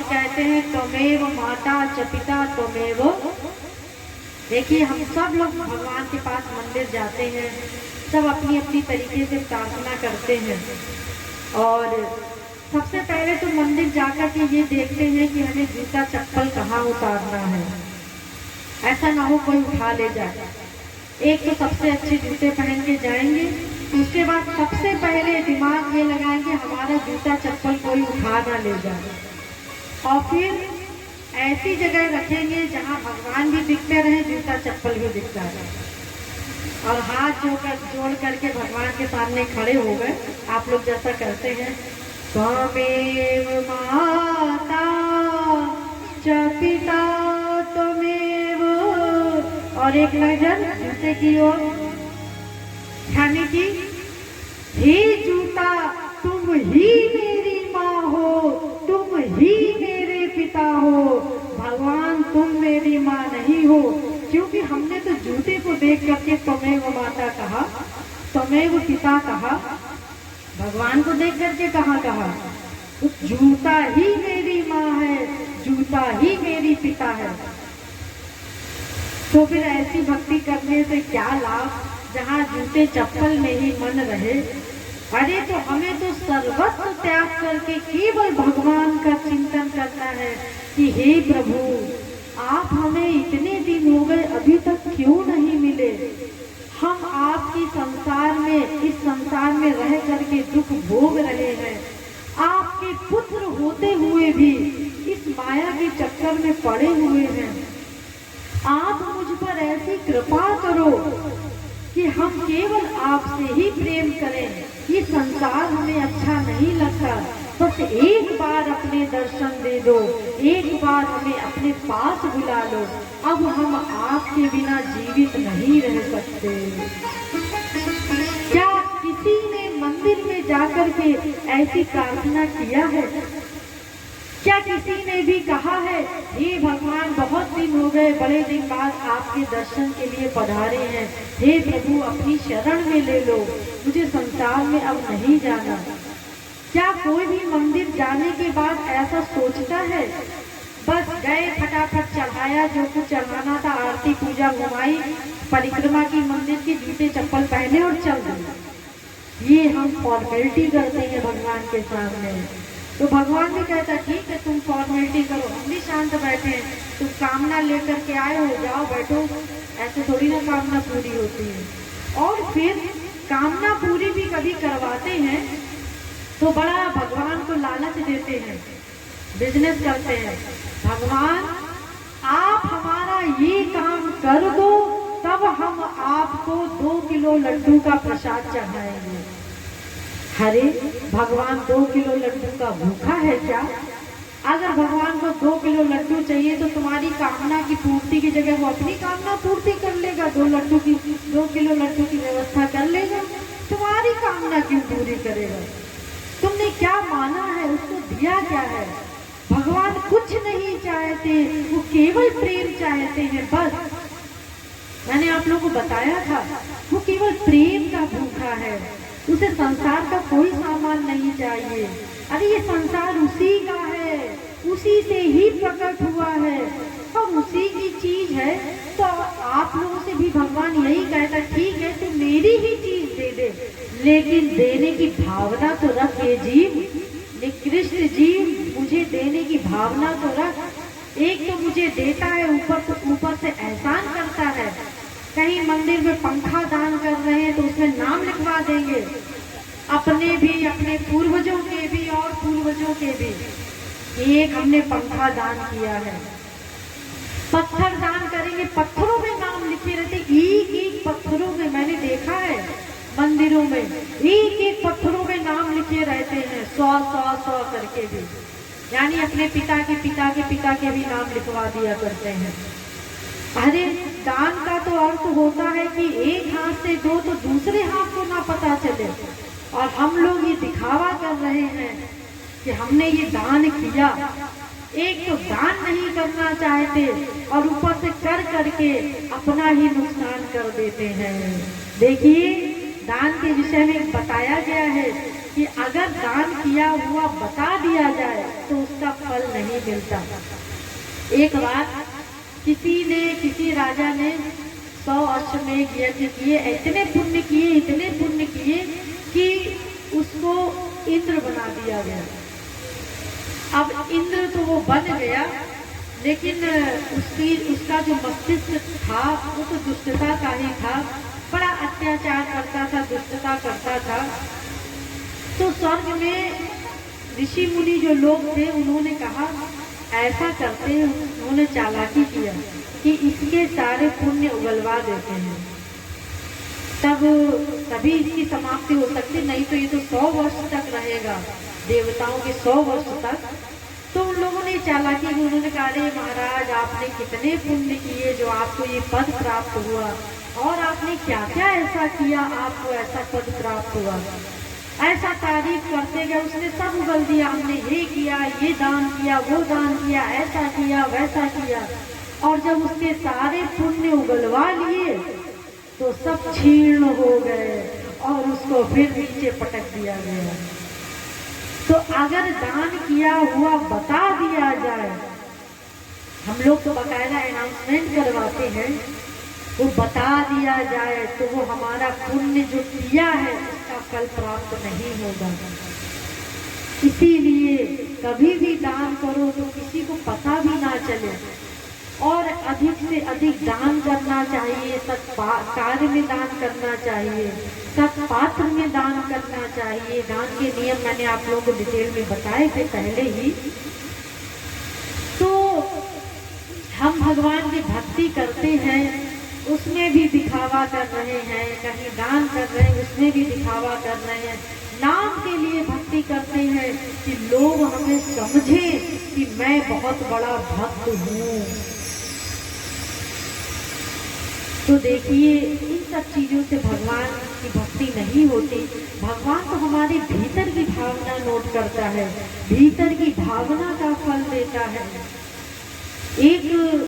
कहते हैं त्वमेव माता च पिता त्वमेव। देखिए हम सब लोग भगवान के पास मंदिर जाते हैं, सब अपनी अपनी तरीके से प्रार्थना करते हैं और सबसे पहले तो मंदिर जाकर के ये देखते हैं कि हमें जूता चप्पल कहाँ उतारना है, ऐसा ना हो कोई उठा ले जाए। एक तो सबसे अच्छे जूते पहन के जाएंगे, उसके बाद सबसे पहले दिमाग ये लगाएंगे हमारा जूता चप्पल कोई उठा ना ले जाए, और फिर ऐसी जगह रखेंगे जहाँ भगवान भी दिखते रहे, जूता चप्पल भी दिखता रहे, और हाथ जोड़ करके भगवान के सामने खड़े हो गए। आप लोग जैसा करते हैं, त्वमेव माता च पिता त्वमेव, और एक नजर जूते की ओर, यानी कि हे जूता तुम ही मेरी माँ हो, तुम ही मेरे पिता हो, भगवान तुम मेरी माँ नहीं हो। क्योंकि हमने तो जूते को देख करके त्वमेव माता कहा, त्वमेव पिता कहा, भगवान को देख करके कहाँ कहा, तो जूता ही मेरी माँ है, जूता ही मेरी पिता है। तो फिर ऐसी भक्ति करने से क्या लाभ जहाँ जूते चप्पल में ही मन रहे। अरे तो हमें तो सर्वस्व त्याग करके केवल भगवान का चिंतन करना है कि हे प्रभु आप हमें इतने दिन हो गए अभी तक क्यों नहीं मिले, हम आपकी संसार में, इस संसार में रह करके दुख भोग रहे हैं, आपके पुत्र होते हुए भी इस माया के चक्कर में पड़े हुए हैं। आप मुझ पर ऐसी कृपा करो कि हम केवल आपसे ही प्रेम करें, ये संसार हमें अच्छा नहीं लगता, बस एक बार अपने दर्शन दे दो, एक बार हमें अपने पास बुला लो, अब हम आपके बिना जीवित नहीं रह सकते। क्या किसी ने मंदिर में जाकर के ऐसी प्रार्थना किया है? क्या किसी ने भी कहा है हे भगवान बहुत दिन हो गए, बड़े दिन बाद आपके दर्शन के लिए पधारे हैं, हे प्रभु अपनी शरण में ले लो, मुझे संसार में अब नहीं जाना। क्या कोई भी मंदिर जाने के बाद ऐसा सोचता है? बस गए, फटाफट चढ़ाया जो कुछ चढ़ाना था, आरती पूजा घुमाई, परिक्रमा की मंदिर की, जूते चप्पल पहने और चल गए। ये हम फॉर्मेलिटी करते हैं भगवान के सामने। तो भगवान भी कहता ठीक है तुम फॉर्मेलिटी करो, हम भी शांत बैठे हैं, तुम कामना लेकर के आए हो, जाओ बैठो, ऐसे थोड़ी ना कामना पूरी होती है। और फिर कामना पूरी भी कभी करवाते हैं तो बड़ा भगवान को लालच देते हैं, बिजनेस करते हैं, भगवान आप हमारा ये काम कर दो तब हम आपको 2 किलो लड्डू का प्रसाद चढ़ाएंगे। अरे भगवान 2 किलो लड्डू का भूखा है क्या? अगर भगवान को 2 किलो लड्डू चाहिए तो तुम्हारी कामना की पूर्ति की जगह वो अपनी कामना पूर्ति कर लेगा, 2 किलो लड्डू की व्यवस्था कर लेगा, तुम्हारी कामना क्यों पूरी करेगा? तुमने क्या माना है, उसको दिया क्या है? भगवान कुछ नहीं चाहते, वो केवल प्रेम चाहते हैं। बस मैंने आप लोगों को बताया था, वो केवल प्रेम का भूखा है, उसे संसार का कोई सामान नहीं चाहिए। अरे ये संसार उसी का है, उसी से ही प्रकट हुआ है और उसी की चीज है। तो आप लोगों से भी भगवान यही कहता ठीक है तू मेरी ही चीज दे दे, लेकिन देने की भावना तो रख, ये जीव निकृष्ट जीव मुझे देने की भावना तो रख। एक तो मुझे देता है, ऊपर से एहसान करता है। कहीं मंदिर में पंखा दान कर रहे हैं तो उसमें नाम लिखवा देंगे, अपने भी, अपने पूर्वजों के भी और पूर्वजों के भी। एक हमने पंखा दान किया है, पत्थर दान करेंगे, पत्थरों में नाम लिखे रहते, एक पत्थरों में मैंने देखा है मंदिरों में, एक पत्थरों में नाम लिखे रहते हैं, 100 करके भी, यानी अपने पिता के पिता के पिता के भी नाम लिखवा दिया करते हैं। अरे दान का तो अर्थ होता है कि एक हाथ से दो तो दूसरे हाथ को ना पता चले, और हम लोग ये दिखावा कर रहे हैं कि हमने ये दान किया। एक तो दान नहीं करना चाहते और ऊपर से कर करके अपना ही नुकसान कर देते हैं। देखिए दान के विषय में बताया गया है कि अगर दान किया हुआ बता दिया जाए तो उसका फल नहीं मिलता। एक बार किसी राजा ने 100 अश्वमेध यज्ञ किए, इतने पुण्य किए कि उसको इंद्र बना दिया गया। अब इंद्र तो वो बन गया, लेकिन उसका जो मस्तिष्क था वो तो दुष्टता का ही था, बड़ा अत्याचार करता था, दुष्टता करता था। तो स्वर्ग में ऋषि मुनि जो लोग थे उन्होंने कहा ऐसा करते हैं, उन्होंने चालाकी किया कि इसके सारे पुण्य उगलवा देते हैं, तभी इसकी समाप्ति हो सकती, नहीं तो ये तो 100 वर्ष तक रहेगा, देवताओं के 100 वर्ष तक। तो उन लोगों ने चालाकी की, उन्होंने कहा अरे महाराज आपने कितने पुण्य किए जो आपको ये पद प्राप्त हुआ, और आपने क्या क्या ऐसा किया आपको ऐसा पद प्राप्त हुआ। ऐसा तारीफ करते गए, उसने सब उगल दिया, हमने ये किया, ये दान किया, वो दान किया, ऐसा किया, वैसा किया। और जब उसके सारे पुण्य उगलवा लिए तो सब क्षीण हो गए और उसको फिर नीचे पटक दिया गया। तो अगर दान किया हुआ बता दिया जाए, हम लोग तो बाकायदा अनाउंसमेंट करवाते हैं, वो बता दिया जाए तो वो हमारा पुण्य जो किया है उसका फल प्राप्त नहीं होगा। इसीलिए कभी भी दान करो तो किसी को पता भी ना चले, और अधिक से अधिक दान करना चाहिए, कार्य में दान करना चाहिए, सत्पात्र में दान करना चाहिए। दान के नियम मैंने आप लोगों को डिटेल में बताए थे पहले ही। तो हम भगवान की भक्ति करते हैं, उसमें भी दिखावा कर रहे हैं, कहीं दान कर रहे हैं उसमें भी दिखावा कर रहे हैं, नाम के लिए भक्ति करते हैं कि लोग हमें समझें कि मैं बहुत बड़ा भक्त हूँ। तो देखिए इन सब चीजों से भगवान की भक्ति नहीं होती। भगवान तो हमारे भीतर की भावना नोट करता है, भीतर की भावना का फल देता है। एक